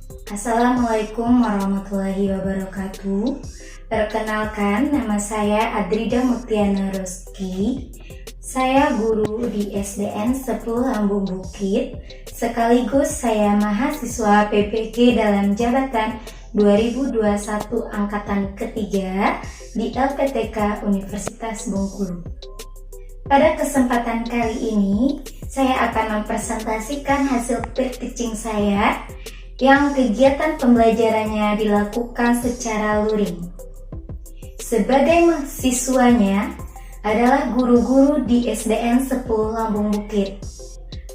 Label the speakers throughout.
Speaker 1: Assalamualaikum warahmatullahi wabarakatuh. Perkenalkan, nama saya Adrida Muktiana Roski. Saya guru di SDN 10 Lambung Bukit, sekaligus saya mahasiswa PPG dalam jabatan 2021 angkatan ketiga di LPTK Universitas Bengkulu. Pada kesempatan kali ini, saya akan mempresentasikan hasil peer teaching saya yang kegiatan pembelajarannya dilakukan secara luring. Sebagai mahasiswanya adalah guru-guru di SDN 10 Lambung Bukit.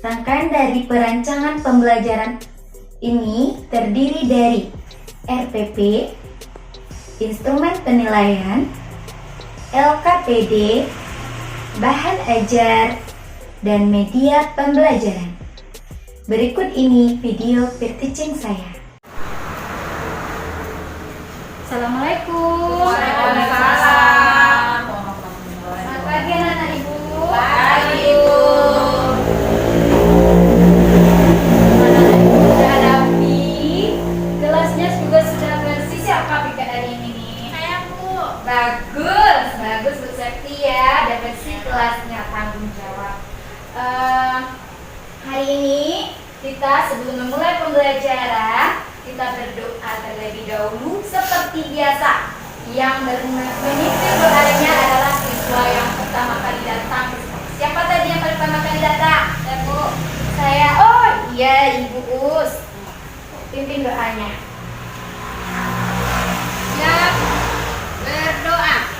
Speaker 1: Rangkaian dari perancangan pembelajaran ini terdiri dari RPP, instrumen penilaian, LKPD, bahan ajar, dan media pembelajaran. Berikut ini video peer teaching saya. Assalamualaikum.
Speaker 2: Waalaikumsalam.
Speaker 1: Selamat pagi anak-anak ibu.
Speaker 2: Pagi ibu.
Speaker 1: Anak-anak ibu sudah rapi. Kelasnya juga sudah bersih. Siapa piket hari ini nih?
Speaker 2: Saya bu.
Speaker 1: Bagus Bu Septi ya. Udah bersih kelasnya, tanggung jawab. Hari ini kita sebelum memulai pembelajaran, kita berdoa terlebih dahulu seperti biasa. Yang memimpin doanya adalah siswa yang pertama kali datang. Siapa tadi yang pertama kali datang? Bu. Saya. Oh iya, Ibu Us. Pimpin doanya.
Speaker 2: Siap. Berdoa.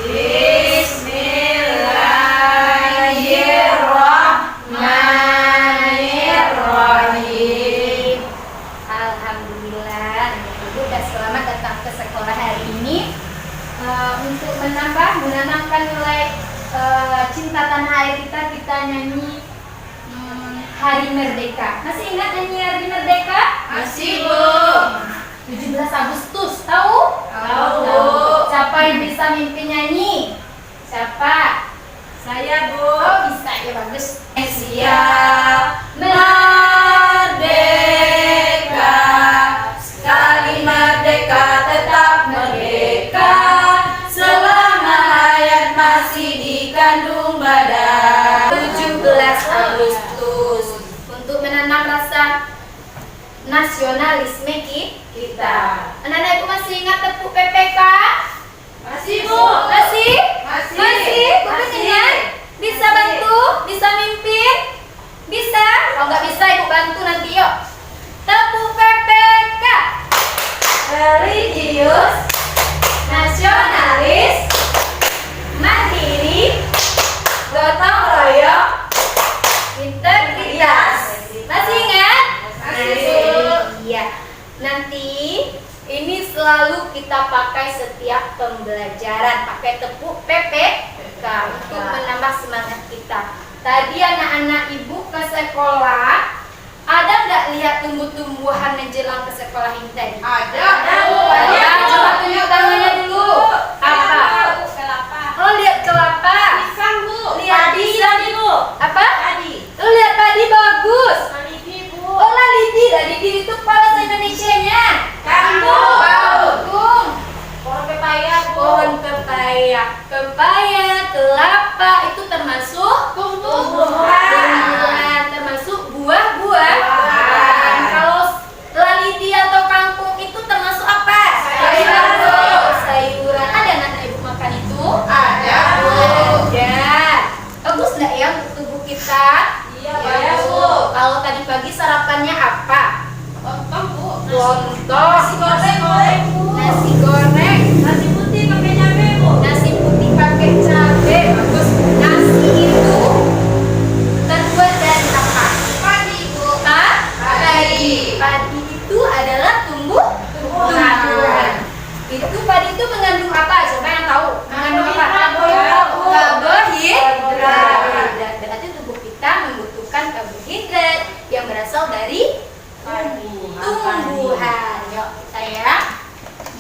Speaker 2: Bismillahirrahmanirrahim.
Speaker 1: Alhamdulillah, Ibu sudah selamat datang ke sekolah hari ini. Untuk menanamkan nilai cinta tanah air kita nyanyi Hari Merdeka. Masih ingat nyanyi Hari Merdeka?
Speaker 2: Masih bu.
Speaker 1: 17 Agustus, tahu?
Speaker 2: Tahu.
Speaker 1: Siapa yang bisa mimpi nyanyi? Siapa?
Speaker 2: Saya bu.
Speaker 1: Oh bisa, ya bagus.
Speaker 2: Siap merdeka, sekali merdeka tetap merdeka, selama hayat masih dikandung badan.
Speaker 1: 17 Agustus untuk menanam rasa nasionalisme kita. Anak-anak ibu masih ingat tepuk PPK?
Speaker 2: Masih bu.
Speaker 1: Masih?
Speaker 2: Masih.
Speaker 1: Masih ingat? Bisa bantu? Bisa mimpin? Bisa? Kalau nggak bisa ibu bantu nanti yuk. Tepuk PPK. Religius, nasionalis, mandiri, gotong royong, integritas. Masih ingat? Iya. Nanti ini selalu kita pakai setiap pembelajaran, pakai tepuk PPK untuk menambah semangat kita. Tadi anak-anak ibu ke sekolah, ada nggak lihat tumbuh-tumbuhan menjelang ke sekolah ini tadi?
Speaker 2: Ada.
Speaker 1: Ada. Coba tunjuk tangannya dulu. Apa?
Speaker 2: Kelapa.
Speaker 1: Oh, lihat kelapa.
Speaker 2: Pisang bu.
Speaker 1: Lihat
Speaker 2: Padi
Speaker 1: pisang.
Speaker 2: tadi bu.
Speaker 1: Apa?
Speaker 2: Padi.
Speaker 1: Oh, lihat padi bagus.
Speaker 2: Padi bu.
Speaker 1: Oh, lidi. Lidi itu bahasa Indonesianya.
Speaker 2: Kangkung.
Speaker 1: Kangkung.
Speaker 2: Pohon pepaya bu.
Speaker 1: Pohon pepaya. Pepaya, kelapa itu termasuk tumbuhan, termasuk buah-buahan. Kalau lidi atau kangkung itu termasuk apa? Sayuran. Ada anak ibu makan itu?
Speaker 2: Ada bu.
Speaker 1: Ada. Bagus nggak ya untuk tubuh kita?
Speaker 2: Iya bu.
Speaker 1: Kalau tadi pagi sarapannya apa?
Speaker 2: Lontong bu.
Speaker 1: Lontong.
Speaker 2: Nasi goreng bu.
Speaker 1: Nasi goreng.
Speaker 2: Nasi putih pakai cabai bu.
Speaker 1: Nasi putih pakai cabai. Bagus. Nasi itu terbuat dari apa?
Speaker 2: Padi bu.
Speaker 1: Hah?
Speaker 2: Padi.
Speaker 1: Padi itu adalah tumbuhan. Itu padi itu mengandung apa? Siapa yang tahu? Mengandung apa? Karbohidrat. Berarti tubuh kita membutuhkan karbohidrat yang berasal dari tumbuhan. Yuk kita ya.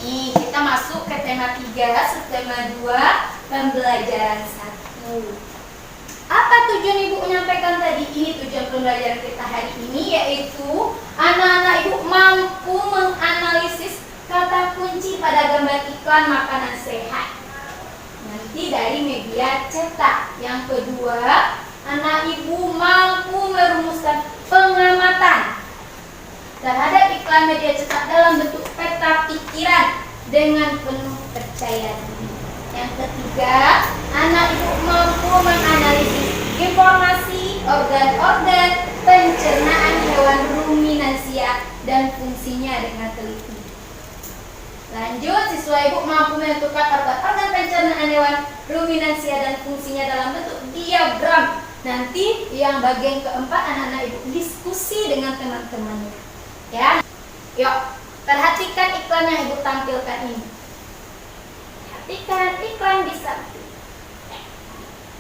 Speaker 1: Nih kita masuk ke tema 3, subtema 2, pembelajaran 1. Apa tujuan ibu menyampaikan tadi? Ini tujuan pembelajaran kita hari ini, yaitu anak-anak ibu mampu iklan makanan sehat. Nanti dari media cetak. Yang kedua, anak ibu mampu merumuskan pengamatan terhadap iklan media cetak dalam bentuk peta pikiran dengan penuh percaya diri. Yang ketiga, anak ibu mampu menganalisis informasi organ-organ pencernaan hewan ruminansia dan fungsinya dengan teliti. Lanjut, siswa ibu mampu menentukan organ-organ pencernaan hewan ruminansia dan fungsinya dalam bentuk diagram. Nanti yang bagian keempat, anak-anak ibu diskusi dengan teman-temannya. Ya, yuk perhatikan iklan yang ibu tampilkan ini. Perhatikan iklan di samping.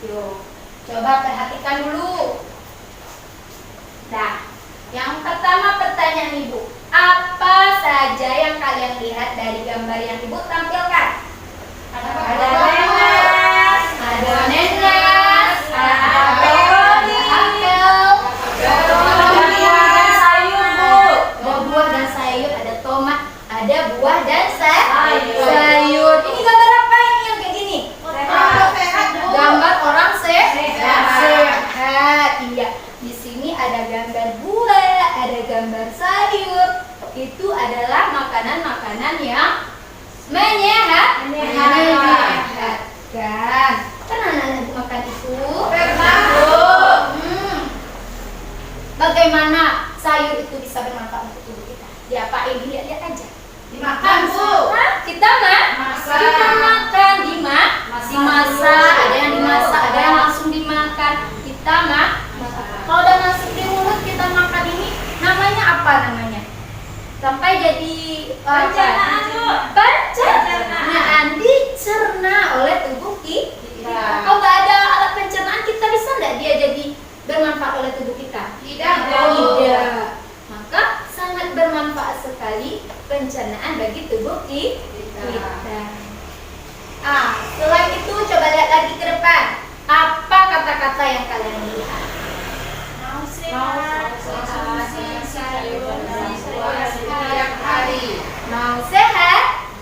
Speaker 1: Yuk, coba perhatikan dulu. Nah, yang pertama pertanyaan ibu, apa saja yang kalian lihat dari gambar yang ibu tampilkan? Ada nanas, ada nenas, ada brokoli, buah dan sayur, ada tomat, ada buah dan sayur. Ini gambar apa ini yang kayak gini? Gambar orang sehat. Iya. Di sini ada gambar buah, ada gambar sayur. Itu adalah makanan-makanan yang menyehatkan. Pernah anak makan itu? Bagaimana sayur itu bisa bermanfaat untuk tubuh kita? Diapain? Lihat-lihat aja.
Speaker 2: Dimakan, Bu.
Speaker 1: Kita
Speaker 2: Masak.
Speaker 1: kita makan, dimasak. Ada yang dimasak, ada yang langsung dimakan. Kita masak. Kalau udah masuk di mulut kita makan ini, namanya apa namanya? Sampai jadi
Speaker 2: Pencernaan, Bu.
Speaker 1: pencernaan dicerna oleh tubuh kita. Kalau nggak ada alat pencernaan, kita bisa nggak dia jadi bermanfaat oleh tubuh kita?
Speaker 2: Tidak.
Speaker 1: Maka sangat bermanfaat sekali pencernaan bagi tubuh kita. Selain itu coba lihat lagi ke depan. Apa kata-kata yang kalian lihat? Mau sehat,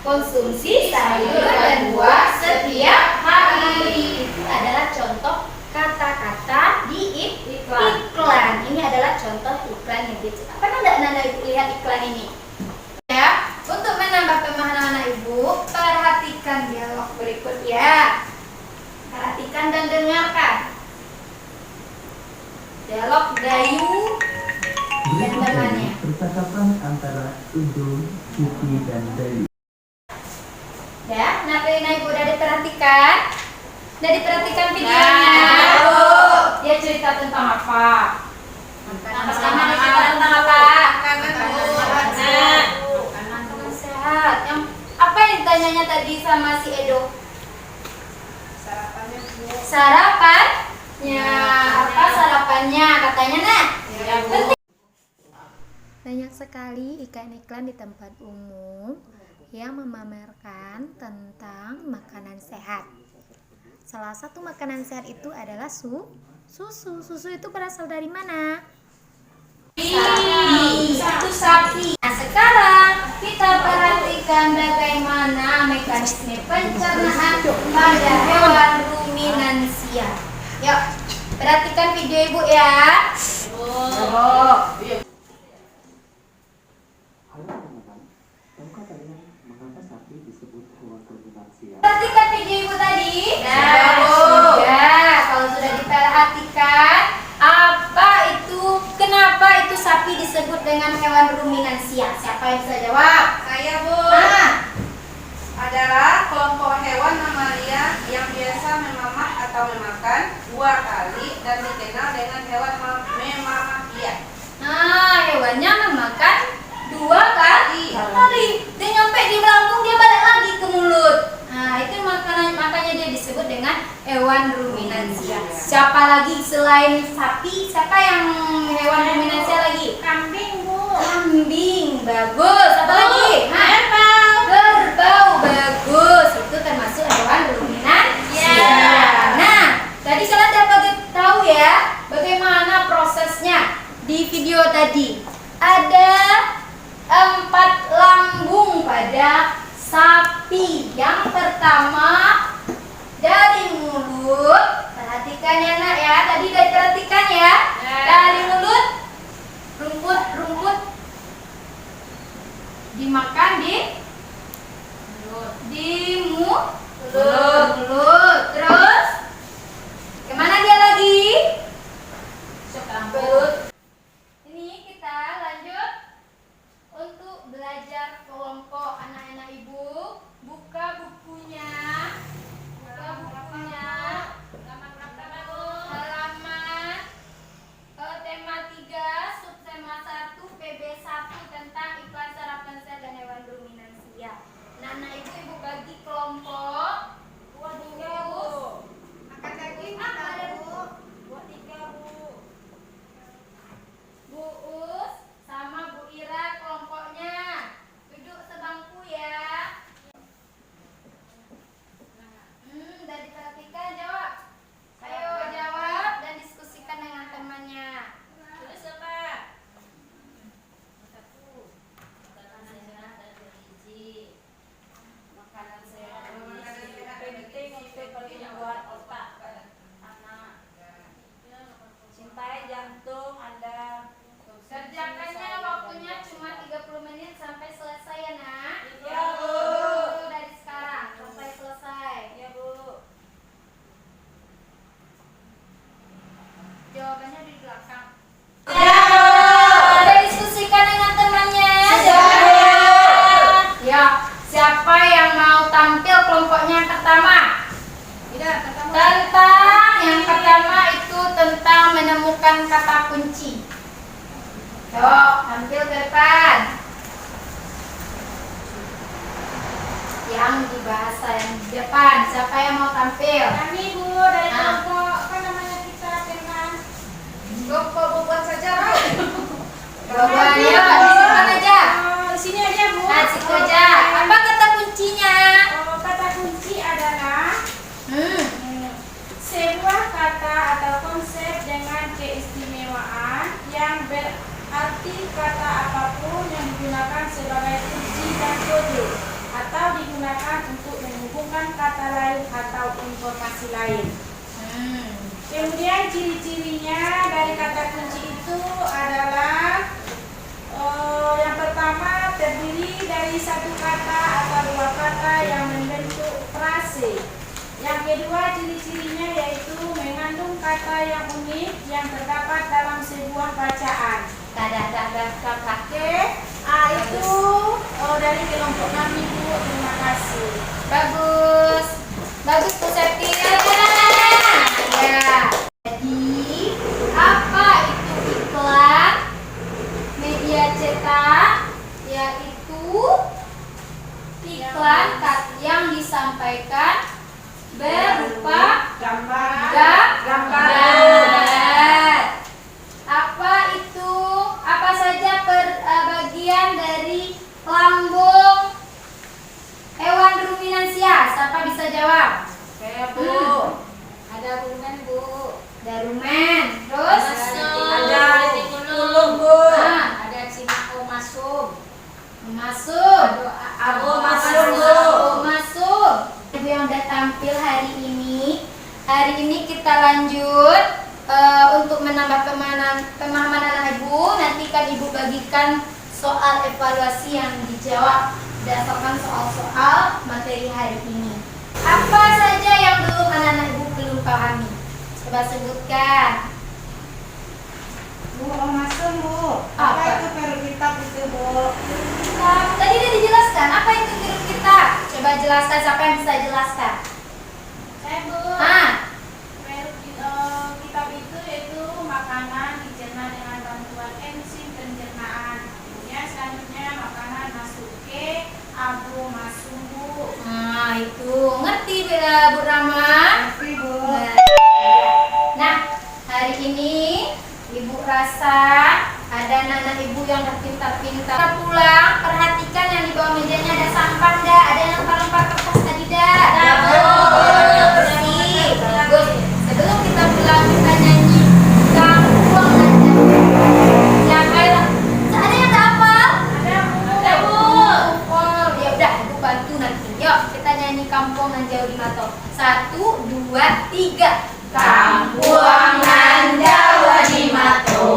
Speaker 1: konsumsi sayur dan buah setiap hari. Itu adalah contoh kata-kata di iklan. Ini adalah contoh iklan yang dicetak. Pernah nggak anak ibu lihat iklan ini? Ya, untuk menambah pemahaman anak ibu, perhatikan dialog berikut ya. Perhatikan dan dengarkan. Dialog Dayu dan temannya.
Speaker 3: Percakapan antara Udul, Siti, dan Dayu.
Speaker 1: Ya, anak ibu udah diperhatikan? Udah diperhatikan videonya? Dia cerita tentang apa? Makanan tentang apa? Makanan sehat. Yang apa yang ditanyanya tadi sama si Edo? Sarapannya. Apa sarapannya? Katanya nah.
Speaker 4: Banyak sekali iklan-iklan di tempat umum yang memamerkan tentang makanan sehat. Salah satu makanan sehat itu adalah susu. Susu itu berasal dari mana?
Speaker 1: Sapi. Nah, sekarang kita perhatikan bagaimana mekanisme pencernaan pada hewan ruminansia. Yuk, perhatikan video ibu ya.
Speaker 3: Halo teman-teman, tahukah kalian mengapa sapi disebut hewan ruminansia?
Speaker 1: Perhatikan video ibu tadi.
Speaker 2: Sudah.
Speaker 1: Sudah. Kalau sudah diperhatikan, kenapa itu sapi disebut dengan hewan ruminansia? Siapa yang bisa jawab?
Speaker 2: Saya, Bu.
Speaker 5: Adalah kelompok hewan mamalia yang biasa memamak atau memakan 2 kali dan dikenal dengan hewan memamalia.
Speaker 1: Nah, hewannya memakan 2 kali. Dia nyampe di lambung, dia balik lagi ke mulut. Nah, itu makanya dia disebut dengan hewan ruminansia. Siapa lagi selain sapi? Siapa yang hewan ruminansia lagi?
Speaker 2: Kambing, Bu.
Speaker 1: Kambing, bagus. Apa lagi? Kerbau, bagus. Itu termasuk hewan ruminansia. Nah, tadi kalian dapat tahu ya bagaimana prosesnya di video tadi. Ada 4 lambung pada sapi yang dimakan di mulut. Terus kemana dia lagi? Perut. Ini kita lanjut untuk belajar kelompok. Anak-anak ibu buka bukunya. Halaman tema 3 subtema 1 PB1 tentang iklan sarapan sehat dan hewan ruminansia. Anak ibu bagi kelompok. Buat 3 bu. Makan daging ada bu. Buat 3 bu. Bu Us sama Bu Ira kelompoknya. Duduk sebangku ya. Udah diperhatikan, jawab. Ayo jawab dan diskusikan dengan temannya.
Speaker 2: Tulis apa?
Speaker 1: Makanan sehat.
Speaker 2: Penting untuk pertumbuhan otak anak. Cintai jantung Anda.
Speaker 1: Kerjakannya waktunya cuma 30 menit sampai selesai ya nak.
Speaker 2: Iya, Bu.
Speaker 1: Dari sekarang sampai selesai.
Speaker 2: Ya Bu.
Speaker 1: Jawabannya di belakang.
Speaker 2: Ya.
Speaker 1: Ada diskusikan dengan temannya. Ya, siapa yang mau tampil kelompoknya yang pertama? Tentang yang pertama itu tentang menemukan kata kunci. Yuk, tampil ke depan. Yang di bahasa yang di depan. Siapa yang mau tampil?
Speaker 2: Kami Bu dari
Speaker 1: Ah.
Speaker 2: kelompok apa namanya kita dengan
Speaker 1: Kelompok bobot saja, Bu. Bobot ya, disimpan aja.
Speaker 2: di sini aja Bu.
Speaker 1: Nah, situ aja. Apa kata kuncinya?
Speaker 2: Kata kunci adalah sebuah kata atau konsep dengan keistimewaan yang berarti kata apapun yang digunakan sebagai kunci dan kode atau digunakan untuk menghubungkan kata lain atau informasi lain. Kemudian ciri-cirinya dari kata kunci itu adalah yang pertama terdiri dari satu kata atau dua kata yang membentuk frase. Yang kedua ciri-cirinya yaitu mengandung kata yang unik yang terdapat dalam sebuah bacaan. Oke, itu dari kelompok kami Bu. Terima kasih.
Speaker 1: Bagus. Bagus Bu Septi. Ya. Jadi, apa itu iklan media cetak? Yaitu iklan yang disampaikan berupa gambar. Apa saja bagian dari lambung hewan ruminansia? Siapa bisa jawab?
Speaker 2: Saya Bu. Ada rumen Bu.
Speaker 1: Ada rumen. Terus
Speaker 2: Ada kulung Bu.
Speaker 1: Ah.
Speaker 2: Ada cimako masuk.
Speaker 1: masuk.
Speaker 2: Abu masuk Bu.
Speaker 1: Masuk. Ibu yang udah tampil hari ini kita lanjut untuk menambah pemahaman anak ibu. Nanti kan ibu bagikan soal evaluasi yang dijawab berdasarkan soal-soal materi hari ini. Apa saja yang anak-anak ibu belum pahami? Coba sebutkan.
Speaker 5: Bu, masuk Bu.
Speaker 1: Apa?
Speaker 5: Itu perlu kitab itu Bu?
Speaker 1: Tadi udah dijelaskan. Apa itu hirup kita? Coba jelaskan, siapa yang bisa jelaskan?
Speaker 2: Saya Bu. Kitab itu yaitu makanan dicerna dengan bantuan enzim pencernaan. Kemudian selanjutnya makanan masuk ke abu masuk Bu.
Speaker 1: Nah, itu ngerti Bu Rama?
Speaker 5: Ngerti Bu.
Speaker 1: Nah, hari ini Ibu rasa ada anak-anak ibu yang udah pintar-pintar. Kita pulang, perhatikan yang di bawah mejanya ada sampah enggak? Ada yang lempar-lempar kertas tadi enggak? Bersih. Bagus. Sebelum kita pulang kita nyanyi Kampung Aja. Siapa yang ada yang tak hafal? Ada Bu. Oh, ya udah, Ibu bantu nanti. Yuk, kita nyanyi Kampung Nan Jauh di Mato. 1, 2, 3.
Speaker 2: Kampung nan jauh di Mato.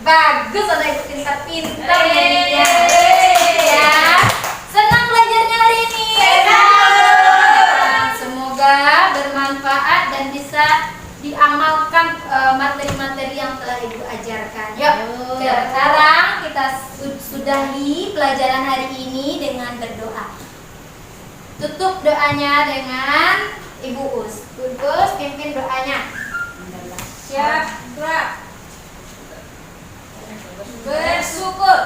Speaker 1: Bagus, ada ibu pintar-pintar nyanyinya. Sekarang kita sudahi pelajaran hari ini dengan berdoa. Tutup doanya dengan Ibu Us. Ibu Us pimpin doanya.
Speaker 2: Siap, gerak. Bersyukur.